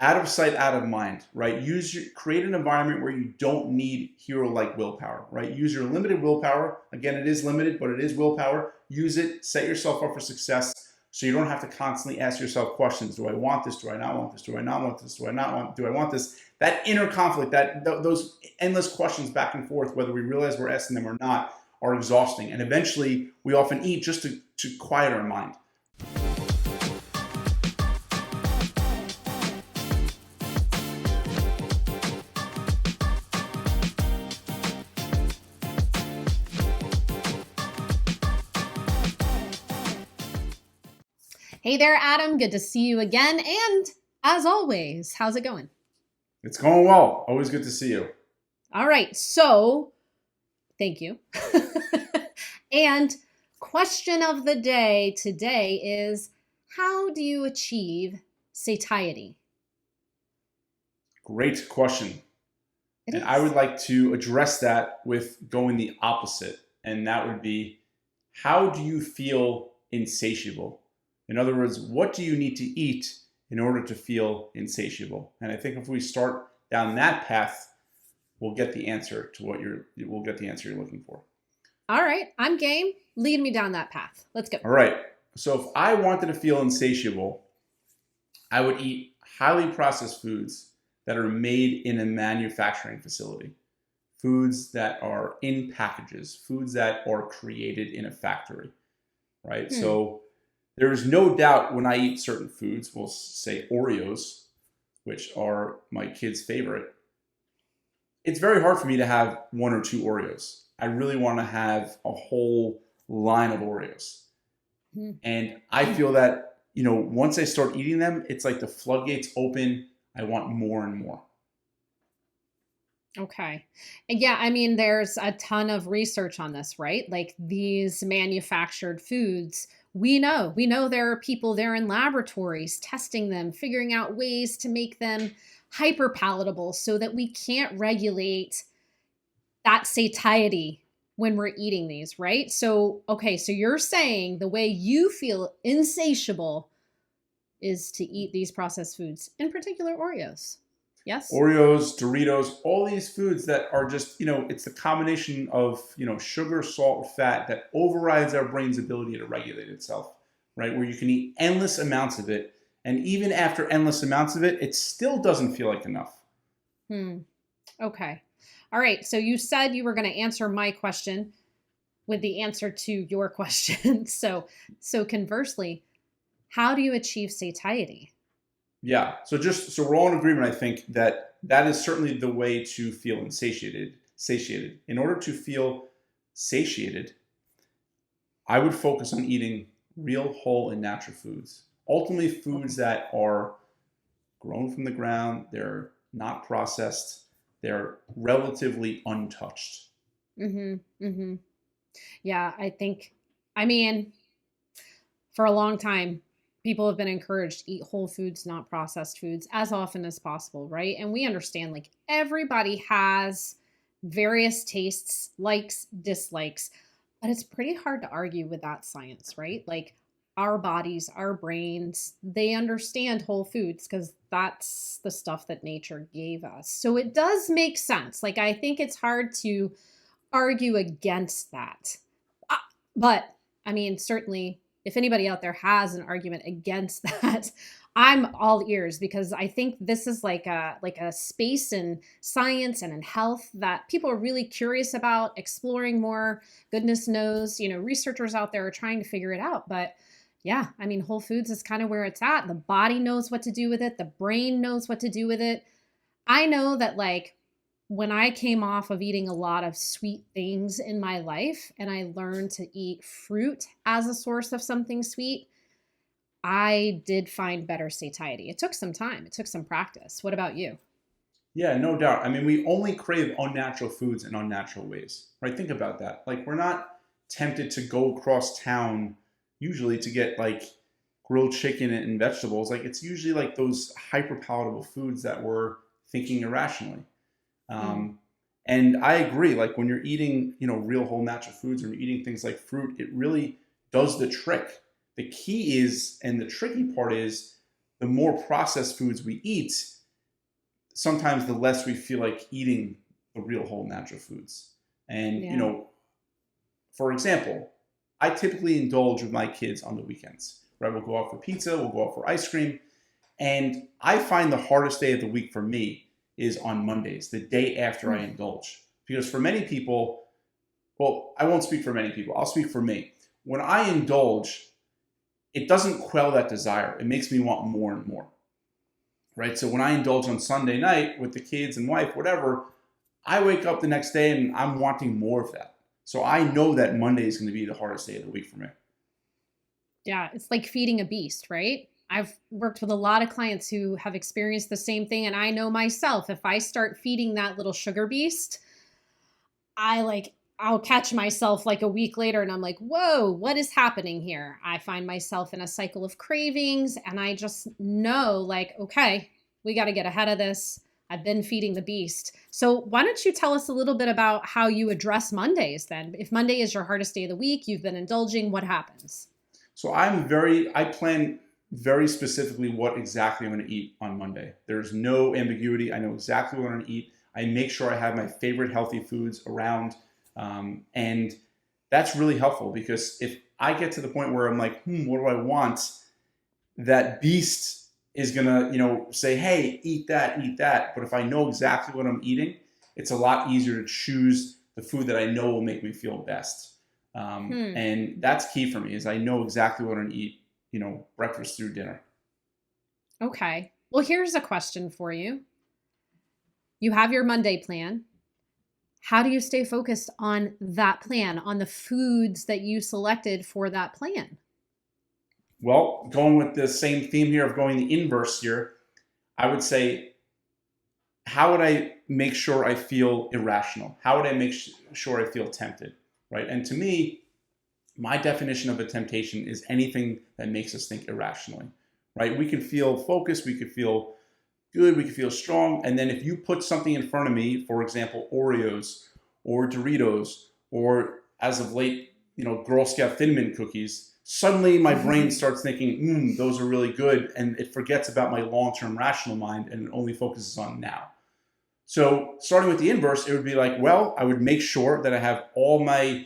out of sight, out of mind, right? Create an environment where you don't need hero-like willpower, right? Use your limited willpower. Again, it is limited, but it is willpower. Use it, set yourself up for success so you don't have to constantly ask yourself questions. Do I want this? Do I not want this? Do I not want this? Do I want this? That inner conflict, those endless questions back and forth, whether we realize we're asking them or not, are exhausting. And eventually we often eat just to quiet our mind. Hey there, Adam. Good to see you again. And as always, how's it going? It's going well. Always good to see you. All right. So thank you. And question of the day today is, how do you achieve satiety? Great question. It And is. I would like to address that with going the opposite. And that would be, how do you feel insatiable? In other words, what do you need to eat in order to feel insatiable? And I think if we start down that path, we'll get the answer you're looking for. All right. I'm game. Lead me down that path. Let's go. All right. So if I wanted to feel insatiable, I would eat highly processed foods that are made in a manufacturing facility, foods that are in packages, foods that are created in a factory, right? So there is no doubt when I eat certain foods, we'll say Oreos, which are my kids' favorite, it's very hard for me to have one or two Oreos. I really want to have a whole line of Oreos. And I feel that, once I start eating them, it's like the floodgates open. I want more and more. Okay. And yeah, I mean, there's a ton of research on this, right? Like these manufactured foods, we know there are people there in laboratories testing them, figuring out ways to make them hyper palatable so that we can't regulate that satiety when we're eating these, right? So, okay, so you're saying the way you feel insatiable is to eat these processed foods, in particular Oreos. Yes? Oreos, Doritos, all these foods that are just, it's the combination of, sugar, salt, fat that overrides our brain's ability to regulate itself, right? Where you can eat endless amounts of it. And even after endless amounts of it, it still doesn't feel like enough. Okay. All right. So you said you were going to answer my question with the answer to your question. So conversely, how do you achieve satiety? Yeah. So we're all in agreement, I think, that is certainly the way to feel satiated. In order to feel satiated, I would focus on eating real, whole, and natural foods. Ultimately, foods that are grown from the ground, they're not processed, they're relatively untouched. Yeah, I mean, for a long time, people have been encouraged to eat whole foods, not processed foods, as often as possible, right? And we understand like everybody has various tastes, likes, dislikes, but it's pretty hard to argue with that science, right? Like our bodies, our brains, they understand whole foods because that's the stuff that nature gave us. So it does make sense. Like I think it's hard to argue against that. But I mean, certainly if anybody out there has an argument against that, I'm all ears because I think this is like a space in science and in health that people are really curious about exploring more. Goodness knows, researchers out there are trying to figure it out. But yeah, I mean, whole foods is kind of where it's at. The body knows what to do with it. The brain knows what to do with it. I know that like when I came off of eating a lot of sweet things in my life and I learned to eat fruit as a source of something sweet, I did find better satiety. It took some time. It took some practice. What about you? Yeah, no doubt. I mean, we only crave unnatural foods in unnatural ways, right? Think about that. Like we're not tempted to go across town usually to get like grilled chicken and vegetables. Like it's usually like those hyper palatable foods that we're thinking irrationally. And I agree, like when you're eating, real whole natural foods or you're eating things like fruit, it really does the trick. The key is, and the tricky part is the more processed foods we eat, sometimes the less we feel like eating the real whole natural foods. And, Yeah. for example, I typically indulge with my kids on the weekends, right? We'll go out for pizza, we'll go out for ice cream. And I find the hardest day of the week for me is on Mondays, the day after I indulge. Because for many people, well, I won't speak for many people, I'll speak for me. When I indulge, it doesn't quell that desire. It makes me want more and more, right? So when I indulge on Sunday night with the kids and wife, whatever, I wake up the next day and I'm wanting more of that. So I know that Monday is going to be the hardest day of the week for me. Yeah, it's like feeding a beast, right? I've worked with a lot of clients who have experienced the same thing. And I know myself, if I start feeding that little sugar beast, I'll catch myself like a week later and I'm like, whoa, what is happening here? I find myself in a cycle of cravings and I just know like, okay, we got to get ahead of this. I've been feeding the beast. So why don't you tell us a little bit about how you address Mondays then? If Monday is your hardest day of the week, you've been indulging, what happens? So I plan very specifically what exactly I'm going to eat on Monday. There's no ambiguity. I know exactly what I'm going to eat. I make sure I have my favorite healthy foods around. And that's really helpful because if I get to the point where I'm like, what do I want? That beast is going to, say, hey, eat that, eat that. But if I know exactly what I'm eating, it's a lot easier to choose the food that I know will make me feel best. And that's key for me is I know exactly what I'm going to eat, breakfast through dinner. Okay. Well, here's a question for you. You have your Monday plan. How do you stay focused on that plan, on the foods that you selected for that plan? Well, going with the same theme here of going the inverse here, I would say, how would I make sure I feel irrational? How would I make sure I feel tempted, right? And to me, my definition of a temptation is anything that makes us think irrationally, right? We can feel focused, we could feel good, we can feel strong, and then if you put something in front of me, for example, Oreos or Doritos, or as of late, Girl Scout Thin Mint cookies, suddenly my brain starts thinking, those are really good, and it forgets about my long-term rational mind and it only focuses on now. So starting with the inverse, it would be like, well, I would make sure that I have all my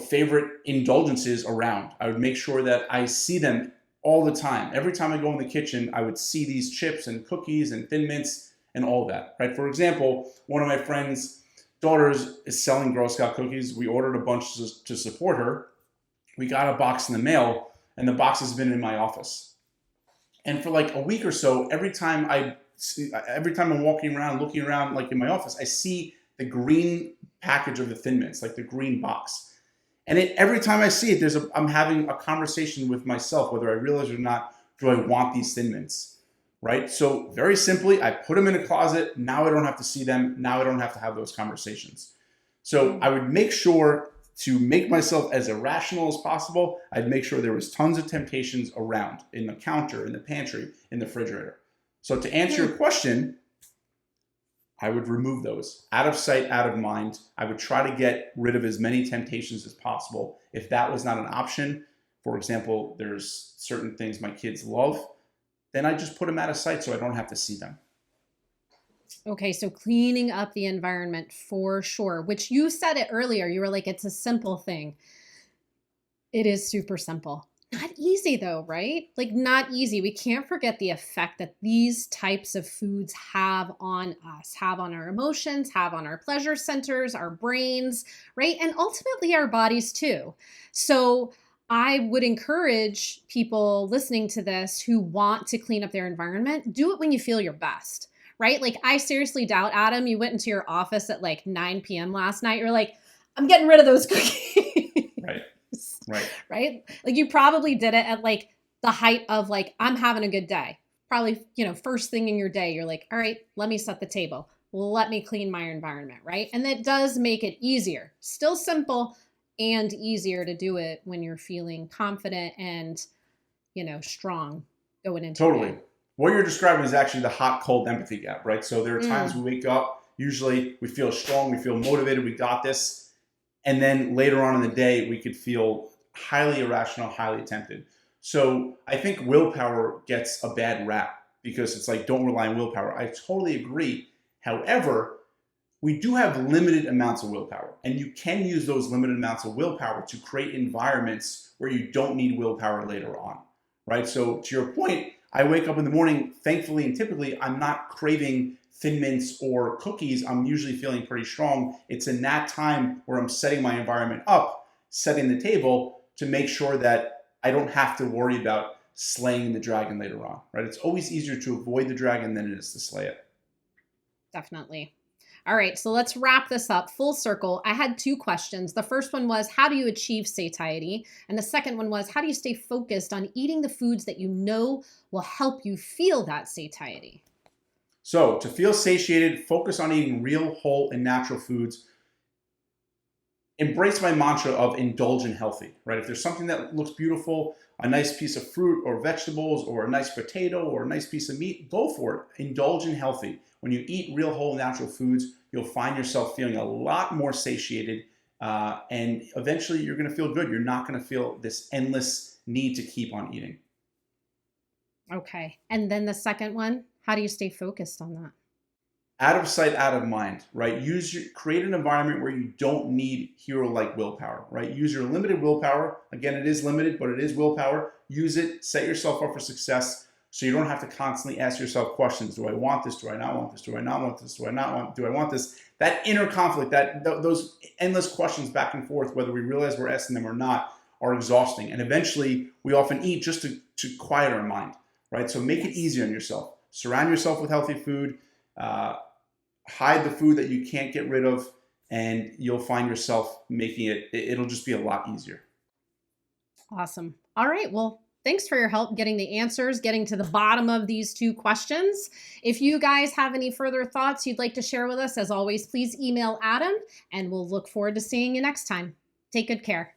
favorite indulgences around. I would make sure that I see them all the time. Every time I go in the kitchen, I would see these chips and cookies and Thin Mints and all that, right? For example, one of my friends' daughters is selling Girl Scout cookies. We ordered a bunch to support her. We got a box in the mail, and the box has been in my office. And for like a week or so, every time I'm walking around, looking around, like in my office, I see the green package of the Thin Mints, like the green box. And every time I see it, I'm having a conversation with myself, whether I realize it or not, do I want these Thin Mints, right? So very simply, I put them in a closet. Now I don't have to see them. Now I don't have to have those conversations. So I would make sure to make myself as irrational as possible. I'd make sure there was tons of temptations around, in the counter, in the pantry, in the refrigerator. So to answer your question, I would remove those out of sight, out of mind. I would try to get rid of as many temptations as possible. If that was not an option, for example, there's certain things my kids love, then I just put them out of sight so I don't have to see them. Okay, so cleaning up the environment for sure, which you said it earlier. You were like, it's a simple thing. It is super simple. Not easy though, right? Like not easy. We can't forget the effect that these types of foods have on us, have on our emotions, have on our pleasure centers, our brains, right? And ultimately our bodies too. So I would encourage people listening to this who want to clean up their environment, do it when you feel your best, right? Like I seriously doubt, Adam, you went into your office at like 9 p.m. last night. You're like, I'm getting rid of those cookies. Right. Like you probably did it at like the height of like, I'm having a good day. Probably, first thing in your day, you're like, all right, let me set the table. Let me clean my environment. Right. And that does make it easier. Still simple and easier to do it when you're feeling confident and, strong going into Totally. it. What you're describing is actually the hot, cold empathy gap, right? So there are times we wake up, usually we feel strong, we feel motivated, we got this. And then later on in the day, we could feel highly irrational, highly tempted. So I think willpower gets a bad rap because it's like, don't rely on willpower. I totally agree. However, we do have limited amounts of willpower, and you can use those limited amounts of willpower to create environments where you don't need willpower later on, right? So to your point, I wake up in the morning, thankfully and typically, I'm not craving Thin Mints or cookies. I'm usually feeling pretty strong. It's in that time where I'm setting my environment up, setting the table to make sure that I don't have to worry about slaying the dragon later on, right? It's always easier to avoid the dragon than it is to slay it. Definitely. All right, so let's wrap this up full circle. I had two questions. The first one was, how do you achieve satiety? And the second one was, how do you stay focused on eating the foods that you know will help you feel that satiety? So to feel satiated, focus on eating real, whole, and natural foods. Embrace my mantra of indulge in healthy, right? If there's something that looks beautiful, a nice piece of fruit or vegetables or a nice potato or a nice piece of meat, go for it. Indulge in healthy. When you eat real, whole, natural foods, you'll find yourself feeling a lot more satiated, and eventually you're going to feel good. You're not going to feel this endless need to keep on eating. Okay. And then the second one, how do you stay focused on that? Out of sight, out of mind, right? Create an environment where you don't need hero-like willpower, right? Use your limited willpower. Again, it is limited, but it is willpower. Use it, set yourself up for success so you don't have to constantly ask yourself questions. Do I want this? Do I not want this? Do I not want this? Do I want this? That inner conflict, those endless questions back and forth, whether we realize we're asking them or not, are exhausting. And eventually we often eat just to quiet our mind, right? So make it easy on yourself. Surround yourself with healthy food. Hide the food that you can't get rid of, and you'll find yourself making it'll just be a lot easier. Awesome. All right. Well, thanks for your help getting the answers, getting to the bottom of these two questions. If you guys have any further thoughts you'd like to share with us, as always, please email Adam, and we'll look forward to seeing you next time. Take good care.